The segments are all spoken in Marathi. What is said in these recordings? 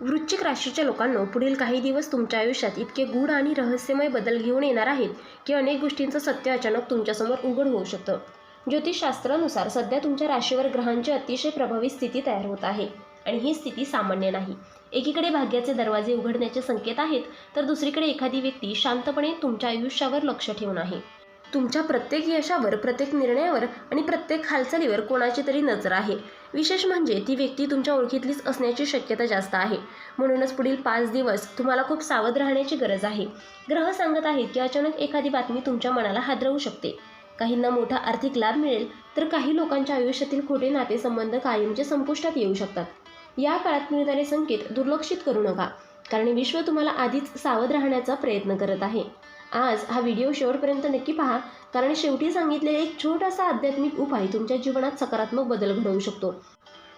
वृश्चिक राशीच्या लोकांनो, पुढील काही दिवस तुमच्या आयुष्यात इतके गूढ आणि रहस्यमय बदल घेऊन येणार आहेत की अनेक गोष्टींचं सत्य अचानक तुमच्यासमोर उघड होऊ शकतं. ज्योतिषशास्त्रानुसार सध्या तुमच्या राशीवर ग्रहांची अतिशय प्रभावी स्थिती तयार होत आहे आणि ही स्थिती सामान्य नाही. एकीकडे भाग्याचे दरवाजे उघडण्याचे संकेत आहेत, तर दुसरीकडे एखादी व्यक्ती शांतपणे तुमच्या आयुष्यावर लक्ष ठेवून आहे. तुमच्या प्रत्येक यशावर, प्रत्येक निर्णयावर आणि प्रत्येक हालचालीवर कोणाची तरी नजर आहे. विशेष म्हणजे ती व्यक्ती तुमच्या ओळखीतलीच असण्याची शक्यता जास्त आहे. म्हणूनच पुढील 5 दिवस तुम्हाला खूप सावध राहण्याची गरज आहे. ग्रह सांगत आहेत की अचानक एखादी बातमी तुमच्या मनाला हादरवू शकते. काहींना मोठा आर्थिक लाभ मिळेल, तर काही लोकांच्या आयुष्यातील खोटे नातेसंबंध कायमचे संपुष्टात येऊ शकतात. या काळात मिळणारे संकेत दुर्लक्षित करू नका, कारण विश्व तुम्हाला आधीच सावध राहण्याचा प्रयत्न करत आहे. आज हा व्हिडिओ शेवटपर्यंत नक्की पहा, कारण शेवटी सांगितलेला एक छोटासा आध्यात्मिक उपाय तुमच्या जीवनात सकारात्मक बदल घडवू शकतो.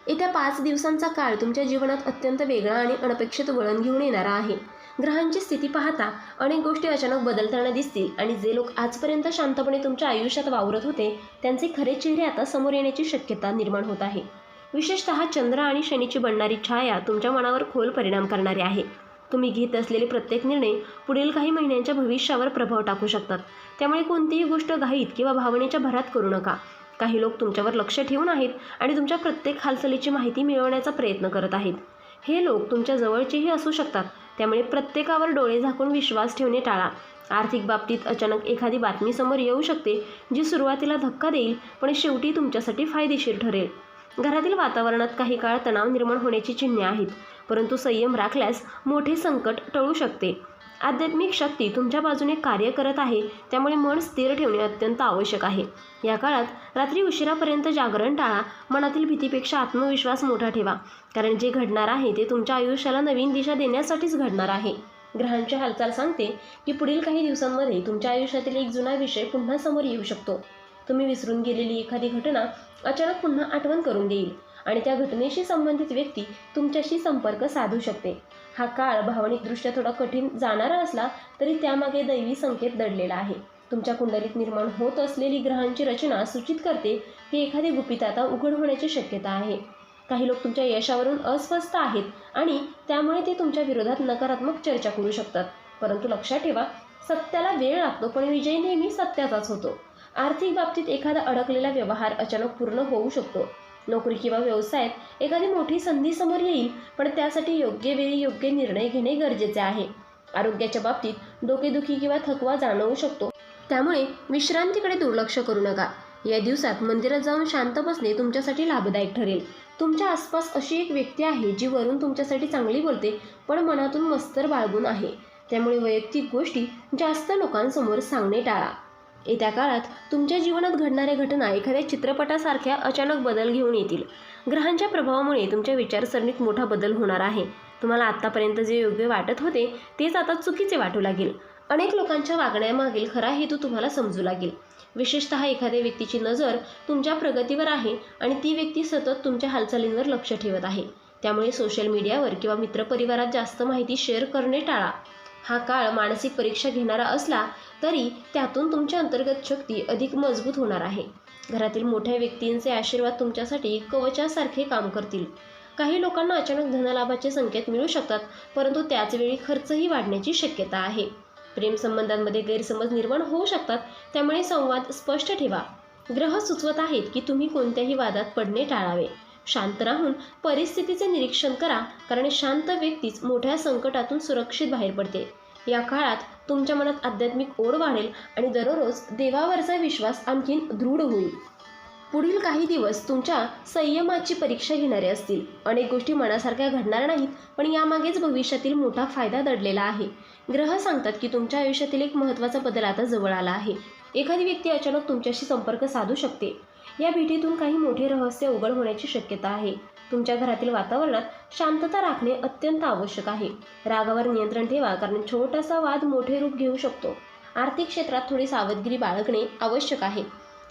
येत्या 5 दिवसांचा काळ तुमच्या जीवनात अत्यंत वेगळा आणि अनपेक्षित वळण घेऊन येणारा आहे. ग्रहांची स्थिती पाहता अनेक गोष्टी अचानक बदलताना दिसतील आणि जे लोक आजपर्यंत शांतपणे तुमच्या आयुष्यात वावरत होते त्यांचे खरे चेहरे आता समोर येण्याची शक्यता निर्माण होत आहे. विशेषतः चंद्र आणि शनीची बनणारी छाया तुमच्या मनावर खोल परिणाम करणारी आहे. तुम्ही घेत असलेले प्रत्येक निर्णय पुढील काही महिन्यांच्या भविष्यावर प्रभाव टाकू शकतात. त्यामुळे कोणतीही गोष्ट घाईत किंवा भावनेच्या भरात करू नका. काही लोक तुमच्यावर लक्ष ठेवून आहेत आणि तुमच्या प्रत्येक हालचालीची माहिती मिळवण्याचा प्रयत्न करत आहेत. हे लोक तुमच्या जवळचेही असू शकतात, त्यामुळे प्रत्येकावर डोळे झाकून विश्वास ठेवणे टाळा. आर्थिक बाबतीत अचानक एखादी बातमी समोर येऊ शकते, जी सुरुवातीला धक्का देईल पण शेवटी तुमच्यासाठी फायदेशीर ठरेल. घरातील वातावरणात काही काळ तणाव निर्माण होण्याची चिन्हे आहेत, परंतु संयम राखल्यास मोठे संकट टळू शकते. आध्यात्मिक शक्ती तुमच्या बाजूने कार्य करत आहे, त्यामुळे मन स्थिर ठेवणे अत्यंत आवश्यक आहे. या काळात रात्री उशिरापर्यंत जागरण टाळा. मनातील भीतीपेक्षा आत्मविश्वास मोठा ठेवा, कारण जे घडणार आहे ते तुमच्या आयुष्याला नवीन दिशा देण्यासाठीच घडणार आहे. ग्रहांची हालचाल सांगते की पुढील काही दिवसांमध्ये तुमच्या आयुष्यातील एक जुना विषय पुन्हा समोर येऊ शकतो. तुम्ही विसरून गेलेली एखादी घटना अचानक पुन्हा आठवण करून देईल आणि त्या घटनेशी संबंधित व्यक्ती तुमच्याशी संपर्क साधू शकते. हा काळ भावनिकदृष्ट्या थोडा कठीण जाणारा असला तरी त्यामागे दैवी संकेत दडलेला आहे. तुमच्या कुंडलीत निर्माण होत असलेली ग्रहांची रचना सूचित करते की एखादी गुपित आता उघड होण्याची शक्यता आहे. काही लोक तुमच्या यशावरून अस्वस्थ आहेत आणि त्यामुळे ते तुमच्या विरोधात नकारात्मक चर्चा करू शकतात. परंतु लक्षात ठेवा, सत्याला वेळ लागतो, पण विजय नेहमी सत्याचाच होतो. आर्थिक बाबतीत एखादा अडकलेला व्यवहार अचानक पूर्ण होऊ शकतो. नोकरी किंवा व्यवसायात एखादी मोठी संधी समोर येईल, पण त्यासाठी योग्य वेळी योग्य निर्णय घेणे गरजेचे आहे. आरोग्याच्या बाबतीत डोकेदुखी किंवा थकवा जाणवू शकतो, त्यामुळे विश्रांतीकडे दुर्लक्ष करू नका. या दिवसात मंदिरात जाऊन शांत बसणे तुमच्यासाठी लाभदायक ठरेल. तुमच्या आसपास अशी एक व्यक्ती आहे जी वरून तुमच्यासाठी चांगली बोलते, पण मनातून मत्सर बाळगून आहे. त्यामुळे वैयक्तिक गोष्टी जास्त लोकांसमोर सांगणे टाळा. येत्या काळात तुमच्या जीवनात घडणाऱ्या घटना एखाद्या चित्रपटासारख्या अचानक बदल घेऊन येतील. ग्रहांच्या प्रभावामुळे तुमच्या विचारसरणीत मोठा बदल होणार आहे. तुम्हाला आत्तापर्यंत जे योग्य वाटत होते तेच आता चुकीचे वाटू लागेल. अनेक लोकांच्या वागण्यामागील खरा हेतू तुम्हाला समजू लागेल. विशेषतः एखाद्या व्यक्तीची नजर तुमच्या प्रगतीवर आहे आणि ती व्यक्ती सतत तुमच्या हालचालींवर लक्ष ठेवत आहे. त्यामुळे सोशल मीडियावर किंवा मित्रपरिवारात जास्त माहिती शेअर करणे टाळा. हा काळ मानसिक परीक्षा घेणारा असला तरी त्यातून तुमची अंतर्गत शक्ती अधिक मजबूत होणार आहे. घरातील मोठ्या व्यक्तींचे आशीर्वाद तुमच्यासाठी कवचासारखे काम करतील. काही लोकांना अचानक धनलाभाचे संकेत मिळू शकतात, परंतु त्याचवेळी खर्चही वाढण्याची शक्यता आहे. प्रेमसंबंधांमध्ये गैरसमज निर्माण होऊ शकतात, त्यामुळे संवाद स्पष्ट ठेवा. ग्रह सुचवत आहेत की तुम्ही कोणत्याही वादात पडणे टाळावे. शांत राहून परिस्थितीचे निरीक्षण करा, कारण शांत व्यक्तीच मोठ्या संकटातून सुरक्षित बाहेर पडते. या काळात तुमच्या मनात आध्यात्मिक ओढ वाढेल आणि दररोज देवावरचा विश्वास आणखीन दृढ होईल. पुढील काही दिवस तुमच्या संयमाची परीक्षा घेणारे असतील. अनेक गोष्टी मनासारख्या घडणार नाहीत, पण यामागेच भविष्यातील मोठा फायदा दडलेला आहे. ग्रह सांगतात की तुमच्या आयुष्यातील एक महत्त्वाचा बदल आता जवळ आला आहे. एखादी व्यक्ती अचानक तुमच्याशी संपर्क साधू शकते. या भेटीतून काही मोठे रहस्य उघड होण्याची शक्यता आहे. तुमच्या घरातील वातावरणात शांतता राखणे अत्यंत आवश्यक आहे. रागावर नियंत्रण ठेवा, कारण छोटासा वाद मोठे रूप घेऊ शकतो. आर्थिक क्षेत्रात थोडी सावधगिरी बाळगणे आवश्यक आहे.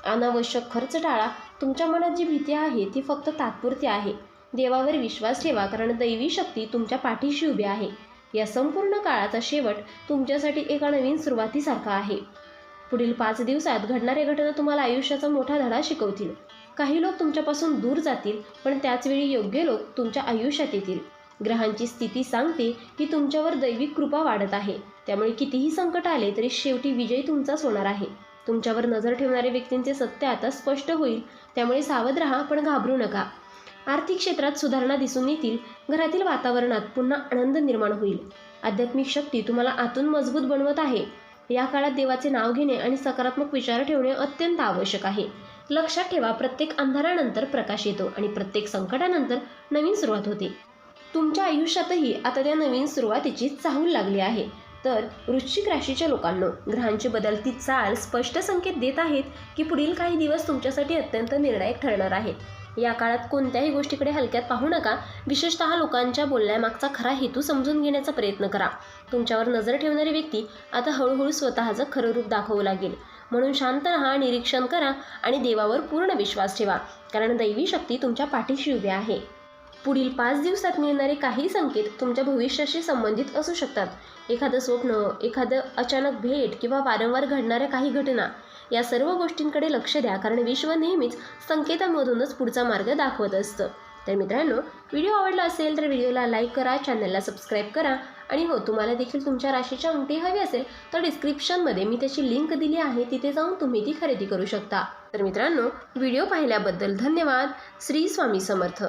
अनावश्यक खर्च टाळा. तुमच्या मनात जी भीती आहे ती फक्त तात्पुरती आहे. देवावर विश्वास ठेवा, कारण दैवी शक्ती तुमच्या पाठीशी उभी आहे. या संपूर्ण काळाचा शेवट तुमच्यासाठी एका नवीन सुरुवातीसारखा आहे. पुढील 5 दिवसात घडणाऱ्या घटना तुम्हाला आयुष्याचा मोठा धडा शिकवतील. काही लोक तुमच्यापासून दूर जातील, पण त्याचवेळी योग्य लोक तुमच्या आयुष्यात येतील. ग्रहांची स्थिती सांगते की तुमच्यावर दैविक कृपा वाढत आहे, त्यामुळे कितीही संकट आले तरी शेवटी विजय तुमचाच होणार आहे. तुमच्यावर नजर ठेवणाऱ्या व्यक्तींचे सत्य आता स्पष्ट होईल, त्यामुळे सावध राहा पण घाबरू नका. आर्थिक क्षेत्रात सुधारणा दिसून येतील. घरातील वातावरणात पुन्हा आनंद निर्माण होईल. आध्यात्मिक शक्ती तुम्हाला आतून मजबूत बनवत आहे. या काळात देवाचे नाव घेणे आणि सकारात्मक विचार ठेवणे अत्यंत आवश्यक आहे. लक्षात ठेवा, प्रत्येक अंधारानंतर प्रकाश येतो आणि प्रत्येक संकटानंतर नवीन सुरुवात होते. तुमच्या आयुष्यातही आता त्या नवीन सुरुवातीची चाहूल लागली आहे. तर वृश्चिक राशीच्या लोकांनो, ग्रहांची बदलती चाल स्पष्ट संकेत देत आहेत की पुढील काही दिवस तुमच्यासाठी अत्यंत निर्णायक ठरणार आहेत. या काळात कोणत्याही गोष्टीकडे हलक्यात पाहू नका. विशेषतः लोकांच्या बोलण्यामागचा खरा हेतू समजून घेण्याचा प्रयत्न करा. तुमच्यावर नजर ठेवणारी व्यक्ती आता हळूहळू स्वतःचं खरं रूप दाखवू लागेल. म्हणून शांत राहा, निरीक्षण करा आणि देवावर पूर्ण विश्वास ठेवा, कारण दैवी शक्ती तुमच्या पाठीशी उभी आहे. पुढील 5 दिवसात मिळणारे काही संकेत तुमच्या भविष्याशी संबंधित असू शकतात. एखादं स्वप्न, एखादं अचानक भेट किंवा वारंवार घडणाऱ्या काही घटना, या सर्व गोष्टींकडे लक्ष द्या, कारण विश्व नेहमीच संकेतांमधूनच पुढचा मार्ग दाखवत असतं. तर मित्रांनो, व्हिडिओ आवडला असेल तर व्हिडिओला लाईक करा, चॅनलला सबस्क्राईब करा आणि हो, तुम्हाला देखील तुमच्या राशीच्या अंगठी हवी असेल तर डिस्क्रिप्शनमध्ये मी त्याची लिंक दिली आहे, तिथे जाऊन तुम्ही ती खरेदी करू शकता. तर मित्रांनो, व्हिडिओ पाहिल्याबद्दल धन्यवाद. श्री स्वामी समर्थ.